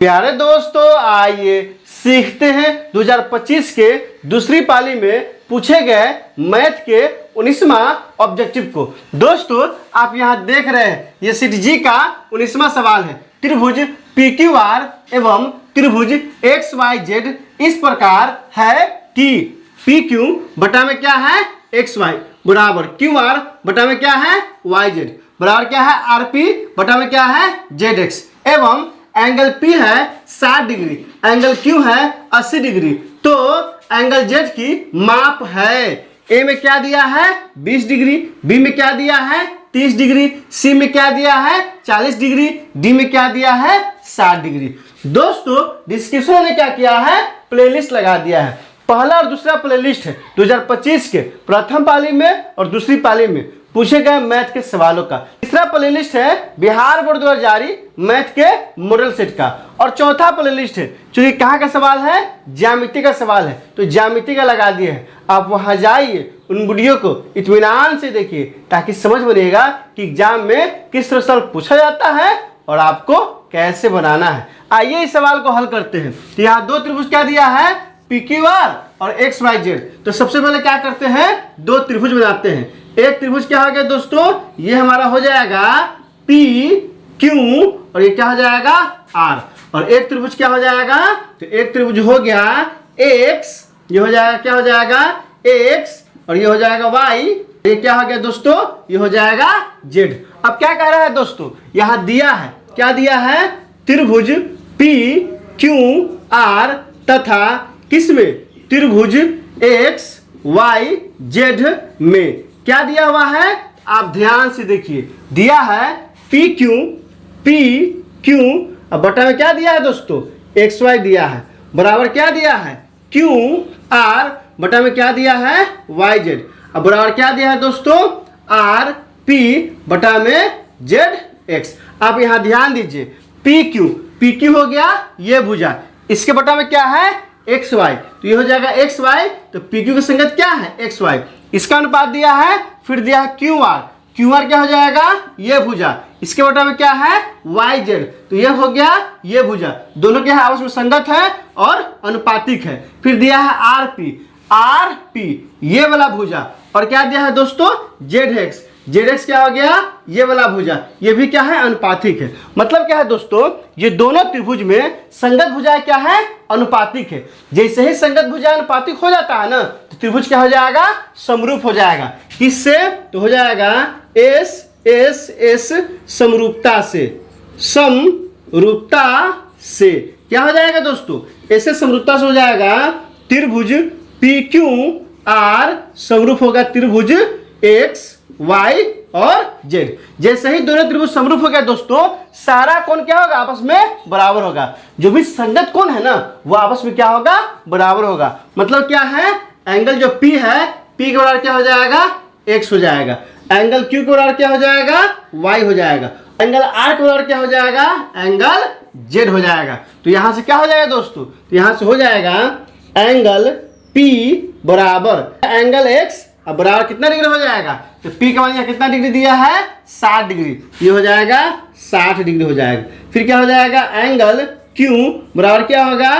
प्यारे दोस्तों, आइए सीखते हैं 2025 के दूसरी पाली में पूछे गए मैथ के 19वां ऑब्जेक्टिव को। दोस्तों, आप यहाँ देख रहे हैं ये सीट जी का 19वां सवाल है। त्रिभुज PQR एवं त्रिभुज XYZ इस प्रकार है कि PQ बटा में क्या है XY बराबर QR बटा में क्या है YZ बराबर क्या है RP बटा में क्या है ZX एवं एंगल P है 60 डिग्री, एंगल Q है 80 डिग्री। तो एंगल Z की माप है। A में क्या दिया है 20 डिग्री, B में क्या दिया है 30 डिग्री, C में क्या दिया है 40 डिग्री, D में क्या दिया है 60 डिग्री। दोस्तों, डिस्क्रिप्शन ने क्या किया है प्लेलिस्ट लगा दिया है। पहला और दूसरा प्लेलिस्ट है 2025 के प्रथम पाली में और दूसरी पाली में पूछे गए मैथ के सवालों का। तीसरा प्लेलिस्ट है बिहार बोर्ड द्वारा जारी मैथ के मॉडल सेट का। और चौथा प्लेलिस्ट है चूंकि कहाँ का सवाल है ज्यामिति का सवाल है तो ज्यामिति का लगा दिए है। आप वहाँ जाइए, उन वीडियो को इत्मीनान से देखिए ताकि समझ बनेगा कि एग्जाम में किस तरह सवाल पूछा जाता है और आपको कैसे बनाना है। आइए इस सवाल को हल करते हैं। तो यहाँ दो त्रिभुज क्या दिया है PQR और XYZ। तो सबसे पहले क्या करते हैं दो त्रिभुज बनाते हैं। एक त्रिभुज क्या हो गया दोस्तों, ये हमारा हो जाएगा PQ और ये क्या हो जाएगा R। और एक त्रिभुज क्या हो जाएगा, तो एक त्रिभुज हो गया X, ये हो जाएगा क्या हो जाएगा X और ये हो जाएगा Y। ये क्या हो गया दोस्तों, ये हो जाएगा Z। अब क्या कह रहा है दोस्तों, यहाँ दिया है क्या दिया है त्रिभुज PQR तथा किसमें त्रिभुज XYZ में क्या दिया हुआ है। आप ध्यान से देखिए, दिया है PQ अब बटा में क्या दिया है दोस्तों XY दिया है बराबर क्या दिया है QR बटा में क्या दिया है YZ। अब बराबर क्या दिया है दोस्तों RP बटा में ZX। आप यहाँ ध्यान दीजिए PQ हो गया ये भुजा, इसके बटा में क्या है XY, तो ये हो जाएगा XY। तो PQ की संगत क्या है XY, इसका अनुपात दिया है, फिर दिया है QR क्या हो जाएगा ये भुजा, इसके बटा में क्या है YZ, तो ये हो गया ये भुजा, दोनों के आपस में संगत है और अनुपातिक है। फिर दिया है RP ये वाला भुजा और क्या दिया है दोस्तों ZX क्या हो गया ये वाला भुजा, ये भी क्या है अनुपातिक है। मतलब क्या है दोस्तों, ये दोनों त्रिभुज में संगत भुजाएं क्या है अनुपातिक है। जैसे ही संगत भुजा अनुपातिक हो जाता है ना तो त्रिभुज क्या हो जाएगा समरूप हो जाएगा। किससे, तो हो जाएगा S समरूपता से क्या हो जाएगा दोस्तों S समरूपता से हो जाएगा त्रिभुज PQR समरूप होगा त्रिभुज XY और Z। जैसे ही दोनों त्रिभुज समरूप हो गया दोस्तों, सारा कोण क्या होगा आपस में बराबर होगा। जो भी संगत कोण है ना वो आपस में क्या होगा बराबर होगा। मतलब क्या है, एंगल जो P है P के बराबर क्या हो जाएगा X हो जाएगा, एंगल Q के बराबर क्या हो जाएगा Y हो जाएगा, एंगल R के बराबर क्या हो जाएगा एंगल Z हो जाएगा। तो यहां से क्या हो जाएगा दोस्तों, तो यहां से हो जाएगा एंगल P बराबर एंगल X अब बराबर कितना डिग्री हो जाएगा, तो P का मान कितना डिग्री दिया है 60 डिग्री, ये हो जाएगा 60 डिग्री हो जाएगा। फिर क्या हो जाएगा एंगल Q बराबर क्या होगा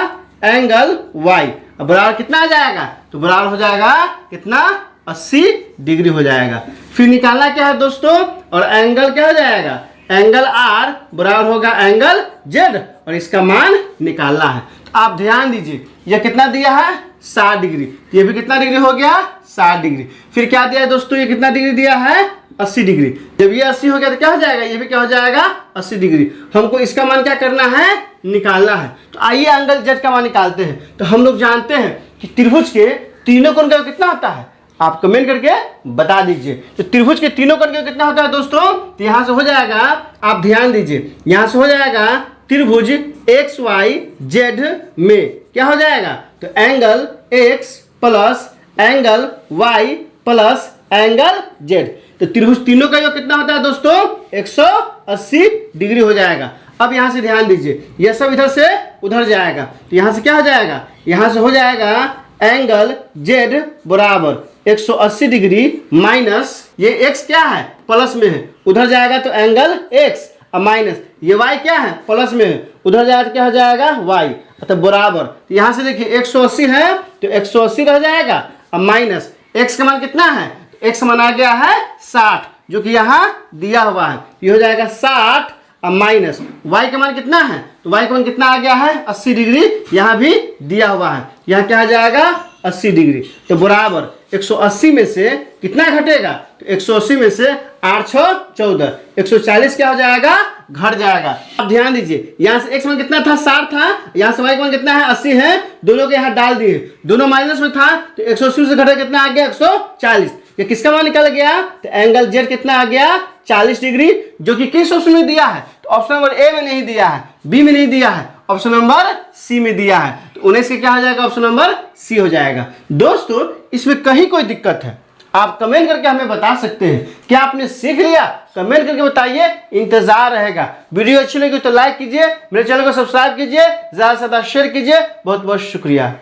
एंगल Y अब बराबर कितना आ जाएगा, तो बराबर हो जाएगा कितना 80 डिग्री हो जाएगा। फिर निकालना क्या है दोस्तों, और एंगल क्या हो जाएगा एंगल R बराबर होगा एंगल Z और इसका मान निकालना है। तो आप ध्यान दीजिए यह कितना दिया है 60 डिग्री, ये भी कितना डिग्री हो गया 60 डिग्री। फिर क्या दिया है दोस्तों, ये कितना डिग्री दिया है 80 डिग्री। जब ये 80 हो गया तो क्या हो जाएगा, ये भी क्या हो जाएगा 80 डिग्री। हमको इसका मान क्या करना है निकालना है। तो आइए एंगल Z का मान निकालते हैं। तो हम लोग जानते हैं कि त्रिभुज के तीनों कोण का कितना होता है, आप कमेंट करके बता दीजिए। तो त्रिभुज के तीनों कोण का कितना होता है दोस्तों, तो यहाँ से हो जाएगा, आप ध्यान दीजिए, यहाँ से हो जाएगा त्रिभुज XYZ में क्या हो जाएगा, तो angle X plus angle Y plus angle Z। तो त्रिभुज तीनों का जो कितना होता है दोस्तों 180 डिग्री हो जाएगा। अब यहाँ से ध्यान दीजिए, यह सब इधर से उधर जाएगा तो यहाँ से क्या हो जाएगा, यहाँ से हो जाएगा एंगल Z बराबर 180 डिग्री माइनस ये X क्या है प्लस में है, उधर जाएगा तो एंगल X अब माइनस, ये y क्या है प्लस में है, उधर जाएगा क्या हो जाएगा y, तो बराबर। तो यहाँ से देखिए 180 है तो 180 रह जाएगा। अब माइनस x का मान कितना है, x मान आ गया है 60 जो कि यहाँ दिया हुआ है, ये हो जाएगा 60। अब माइनस y का मान कितना है, तो y का मान कितना आ गया है 80 डिग्री, यहाँ भी दिया हुआ है, यहाँ क्या आ जाएगा 80 डिग्री। तो बराबर 180 में से कितना घटेगा, तो 180 में से 8 6 14, 140 क्या हो जाएगा घट जाएगा। अब ध्यान दीजिए यहाँ से x मान कितना था 60 था, यहाँ से y का मान कितना है 80 है, दोनों के यहाँ डाल दिए, दोनों माइनस में था तो 180 से घटे कितना आ गया 140। ये किसका मान निकल गया, तो एंगल जेड कितना आ गया 40 डिग्री, जो कि किस ऑप्शन में दिया है, तो ऑप्शन नंबर ए में नहीं दिया है, बी में नहीं दिया है, ऑप्शन नंबर सी में दिया है। तो 19 के क्या हो जाएगा, ऑप्शन नंबर सी हो जाएगा। दोस्तों इसमें कहीं कोई दिक्कत है आप कमेंट करके हमें बता सकते हैं, क्या आपने सीख लिया कमेंट करके बताइए, इंतजार रहेगा। वीडियो अच्छी लगी तो लाइक कीजिए, मेरे चैनल को सब्सक्राइब कीजिए, ज़्यादा से ज़्यादा शेयर कीजिए। बहुत बहुत शुक्रिया।